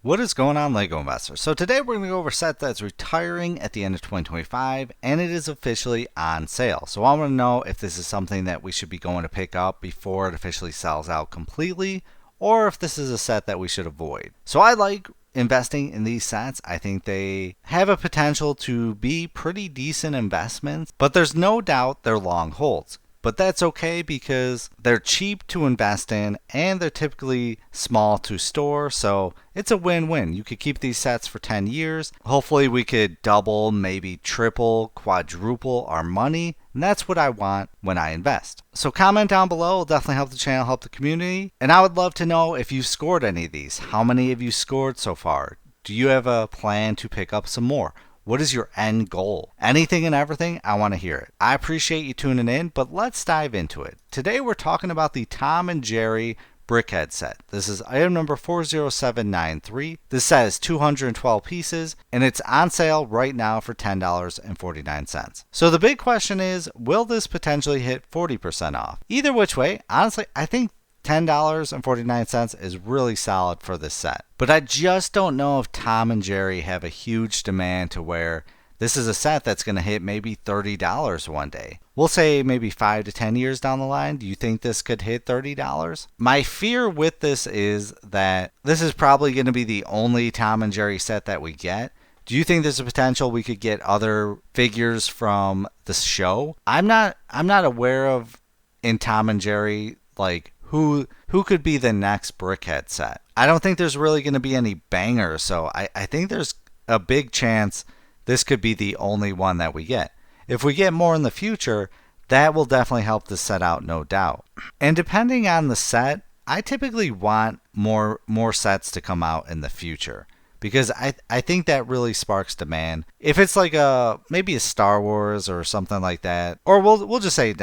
What is going on, LEGO investors? So today we're going to go over a set that's retiring at the end of 2025, and it is officially on sale. So I want to know if this is something that we should be going to pick up before it officially sells out completely, or if this is a set that we should avoid. So I like investing in these sets. I think they have a potential to be pretty decent investments, but there's no doubt they're long holds. But that's okay because they're cheap to invest in and they're typically small to store, so it's a win-win. You could keep these sets for 10 years. Hopefully we could double, maybe triple, quadruple our money, and that's what I want when I invest. So comment down below, it'll definitely help the channel, help the community, and I would love to know if you've scored any of these. How many have you scored so far? Do you have a plan to pick up some more? What is your end goal? Anything and everything, I want to hear it. I appreciate you tuning in, but let's dive into it. Today we're talking about the Tom and Jerry Brickhead set. This is item number 40793. This set is 212 pieces, and it's on sale right now for $10.49. So the big question is, will this potentially hit 40% off? Either which way, honestly, I think $10.49 is really solid for this set. But I just don't know if Tom and Jerry have a huge demand to where this is a set that's going to hit maybe $30 one day. We'll say maybe 5 to 10 years down the line. Do you think this could hit $30? My fear with this is that this is probably going to be the only Tom and Jerry set that we get. Do you think there's a potential we could get other figures from the show? I'm not aware of in Tom and Jerry like who could be the next Brickhead set. I don't think there's really going to be any bangers, so I think there's a big chance this could be the only one that we get. If we get more in the future, that will definitely help this set out, no doubt. And depending on the set, I typically want more sets to come out in the future, because I think that really sparks demand. If it's like maybe a Star Wars or something like that, or we'll just say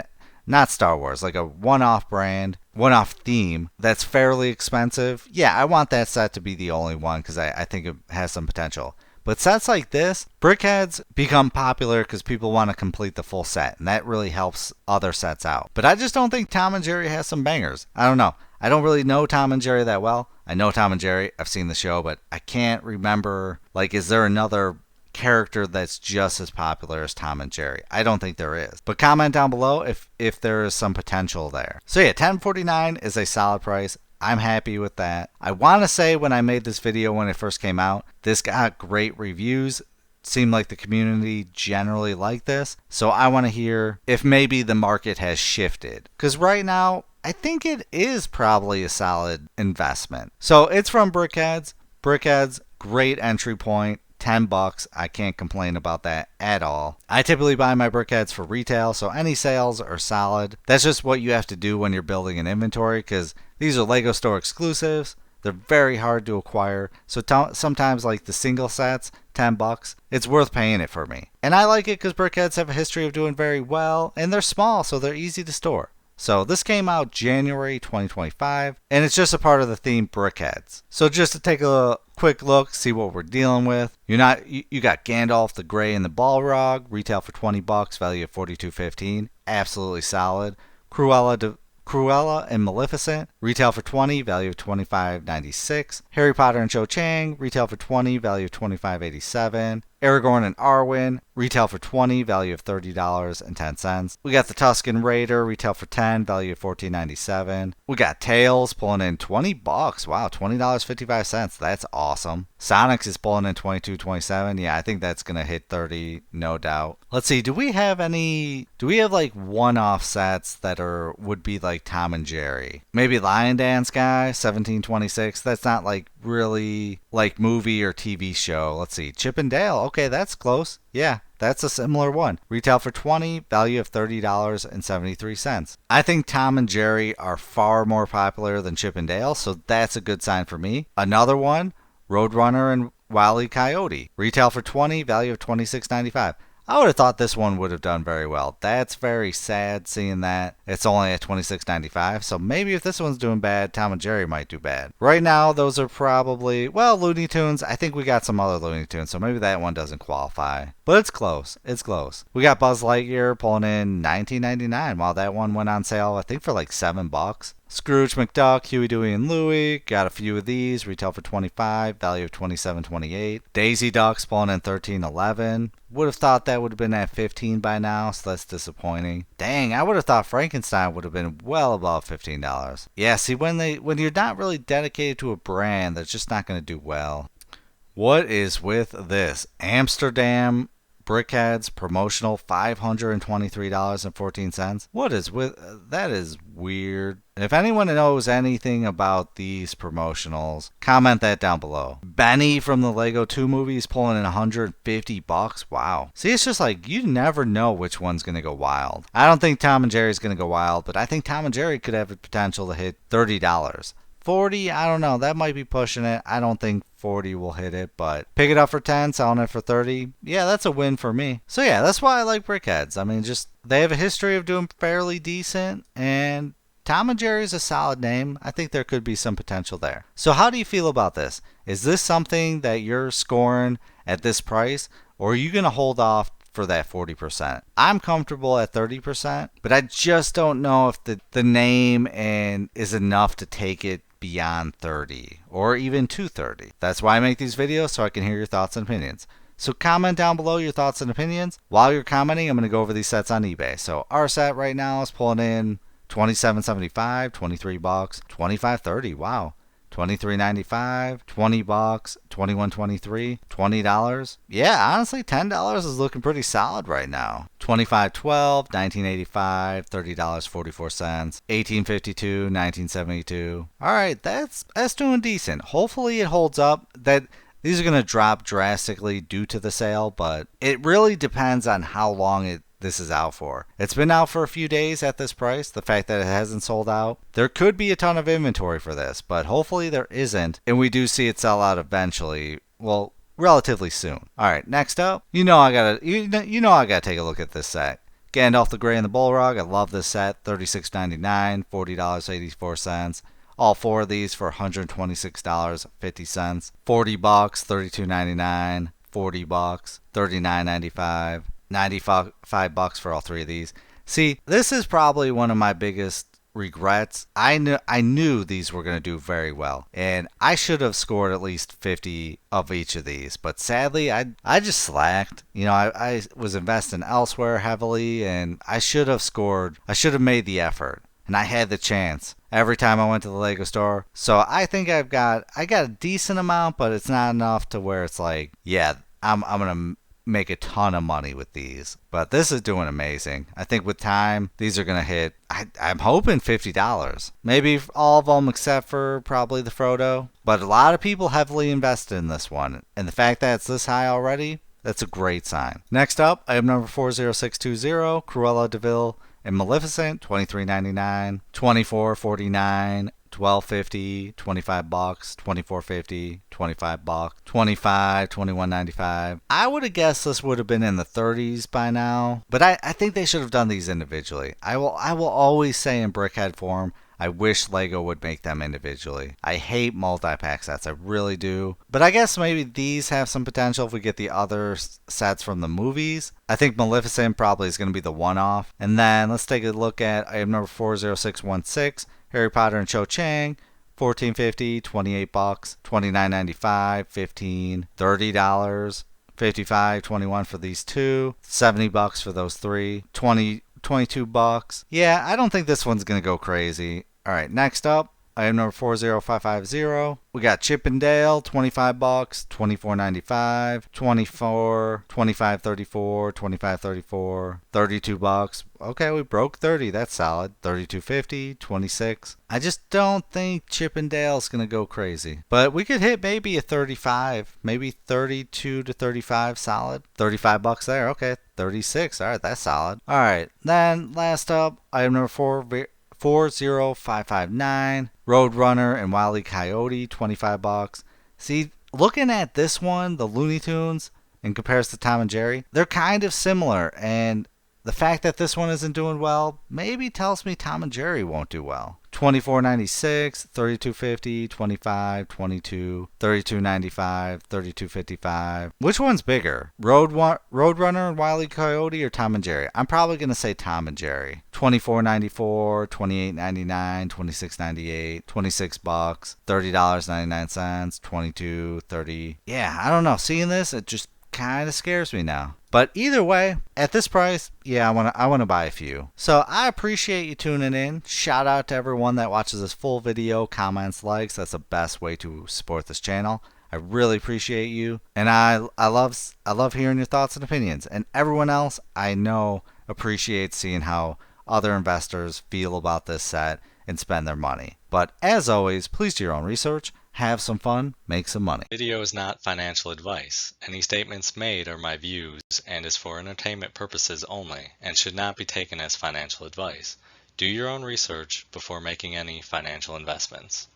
not Star Wars, like a one-off brand, one-off theme that's fairly expensive, yeah, I want that set to be the only one because I think it has some potential. But sets like this, Brickheads become popular because people want to complete the full set, and that really helps other sets out. But I just don't think Tom and Jerry has some bangers. I don't know. I don't really know Tom and Jerry that well. I know Tom and Jerry. I've seen the show, but I can't remember, like, is there another character that's just as popular as Tom and Jerry? I don't think there is. But comment down below if there is some potential there. So yeah, $10.49 is a solid price. I'm happy with that. I want to say when I made this video when it first came out, this got great reviews. Seemed like the community generally liked this. So I want to hear if maybe the market has shifted. Because right now, I think it is probably a solid investment. So it's from Brickheads. Brickheads, great entry point. $10. I can't complain about that at all. I typically buy my Brickheads for retail, so any sales are solid. That's just what you have to do when you're building an inventory, because these are LEGO store exclusives. They're very hard to acquire, so sometimes like the single sets, $10, it's worth paying it for me. And I like it because Brickheads have a history of doing very well, and they're small, so they're easy to store. So this came out January 2025, and it's just a part of the theme Brickheads. So just to take a quick look, see what we're dealing with. You got Gandalf the Grey and the Balrog, retail for $20, value of $42.15, absolutely solid. Cruella and Maleficent, retail for $20, value of $25.96. Harry Potter and Cho Chang, retail for $20, value of $25.87. Aragorn and Arwen, retail for $20, value of $30.10. We got the Tusken Raider, retail for $10, value of $14.97. We got Tails pulling in $20. Wow, $20.55. That's awesome. Sonic's is pulling in $22.27. Yeah, I think that's gonna hit $30, no doubt. Let's see, do we have like one-off sets that would be like Tom and Jerry? Maybe Lion Dance Guy, $17.26. That's not like really like movie or TV show. Let's see, Chip and Dale. Okay, that's close. Yeah, that's a similar one. Retail for $20, value of $30.73. I think Tom and Jerry are far more popular than Chip and Dale, so that's a good sign for me. Another one, Roadrunner and Wile E. Coyote. Retail for $20, value of $26.95. I would have thought this one would have done very well. That's very sad seeing that it's only at $26.95. So maybe if this one's doing bad, Tom and Jerry might do bad. Right now, those are probably, well, Looney Tunes. I think we got some other Looney Tunes, so maybe that one doesn't qualify. But it's close. It's close. We got Buzz Lightyear pulling in $19.99. While that one went on sale, I think for like $7. Scrooge McDuck, Huey, Dewey, and Louie. Got a few of these. Retail for $25. Value of $27.28. Daisy Duck spawning in $13.11. Would have thought that would have been at $15 by now, so that's disappointing. Dang, I would have thought Frankenstein would have been well above $15. Yeah, see, when you're not really dedicated to a brand, that's just not going to do well. What is with this? Amsterdam Brickheads promotional $523.14. What is with that? Is weird. If anyone knows anything about these promotionals, comment that down below. Benny from the Lego 2 movie is pulling in $150. Wow. See, it's just like you never know which one's going to go wild. I don't think Tom and Jerry's going to go wild, but I think Tom and Jerry could have the potential to hit $30. 40, I don't know. That might be pushing it. I don't think 40 will hit it, but pick it up for 10, selling it for 30. Yeah, that's a win for me. So yeah, that's why I like Brickheads. I mean, just they have a history of doing fairly decent, and Tom and Jerry's a solid name. I think there could be some potential there. So how do you feel about this? Is this something that you're scoring at this price, or are you going to hold off for that 40%? I'm comfortable at 30%, but I just don't know if the name and is enough to take it beyond 30 or even to 30. That's why I make these videos, so I can hear your thoughts and opinions. So comment down below your thoughts and opinions. While you're commenting, I'm going to go over these sets on eBay. So our set right now is pulling in $27.75, $23, $25.30. Wow. $23.95, $20, $21.23, $20. Yeah, honestly, $10 is looking pretty solid right now. $25.12, $19.85, $30.44, $18.52, $19.72. All right, that's doing decent. Hopefully it holds up. These are going to drop drastically due to the sale, but it really depends on how long this is out for. It's been out for a few days at this price. The fact that it hasn't sold out, there could be a ton of inventory for this, but hopefully there isn't, and we do see it sell out eventually. Well, relatively soon. All right, next up, I gotta take a look at this set. Gandalf the Grey and the Balrog. I love this set. $36.99, $40.84. All four of these for $126.50. $40, $32.99, $40, $39.95. $95 for all three of these. See, this is probably one of my biggest regrets. I knew these were going to do very well, and I should have scored at least 50 of each of these, but sadly I just slacked. I was investing elsewhere heavily, and I should have made the effort, and I had the chance every time I went to the Lego store. So I think I got a decent amount, but it's not enough to where it's like, yeah, I'm gonna make a ton of money with these. But this is doing amazing. I think with time, these are going to hit, I'm hoping $50. Maybe all of them except for probably the Frodo. But a lot of people heavily invested in this one. And the fact that it's this high already, that's a great sign. Next up, item number 40620, Cruella de Vil and Maleficent, $23.99, $24.49, $12.50, $25, $24.50, $25, $25, $21.95. I would have guessed this would have been in the 30s by now, but I think they should have done these individually. I will always say in Brickhead form, I wish Lego would make them individually. I hate multi-pack sets, I really do. But I guess maybe these have some potential if we get the other sets from the movies. I think Maleficent probably is going to be the one-off. And then let's take a look at item number 40616. Harry Potter and Cho Chang, $14.50, $28, $29.95, $15, $30, $55, $21 for these two, $70 for those three, $22. Yeah, I don't think this one's gonna go crazy. All right, next up, item number 40550. We got Chip and Dale, $25, $24.95, $24, $25.34, $25.34, $32. Okay, we broke 30. That's solid. $32.50, $26. I just don't think Chip and Dale's gonna go crazy, but we could hit maybe a 35, maybe 32 to 35 solid. $35 there. Okay, 36. All right, that's solid. All right, then last up, item number 40559, Roadrunner and Wile E. Coyote, $25. See, looking at this one, the Looney Tunes, in comparison to Tom and Jerry, they're kind of similar, and the fact that this one isn't doing well maybe tells me Tom and Jerry won't do well. $24.96, $32.50, $25, $22, $32.95, $32.55. Which one's bigger? Roadrunner and Wile E. Coyote or Tom and Jerry? I'm probably going to say Tom and Jerry. $24.94, $28.99, $26.98, $26, $30.99, $22, $30. Yeah, I don't know. Seeing this, it just kind of scares me now. But either way, at this price, yeah, I want to buy a few. So I appreciate you tuning in. Shout out to everyone that watches this full video, comments, likes. That's the best way to support this channel. I really appreciate you, and I love hearing your thoughts and opinions. And everyone else I know appreciates seeing how other investors feel about this set and spend their money. But as always, please do your own research. Have some fun, make some money. Video is not financial advice. Any statements made are my views and is for entertainment purposes only and should not be taken as financial advice. Do your own research before making any financial investments.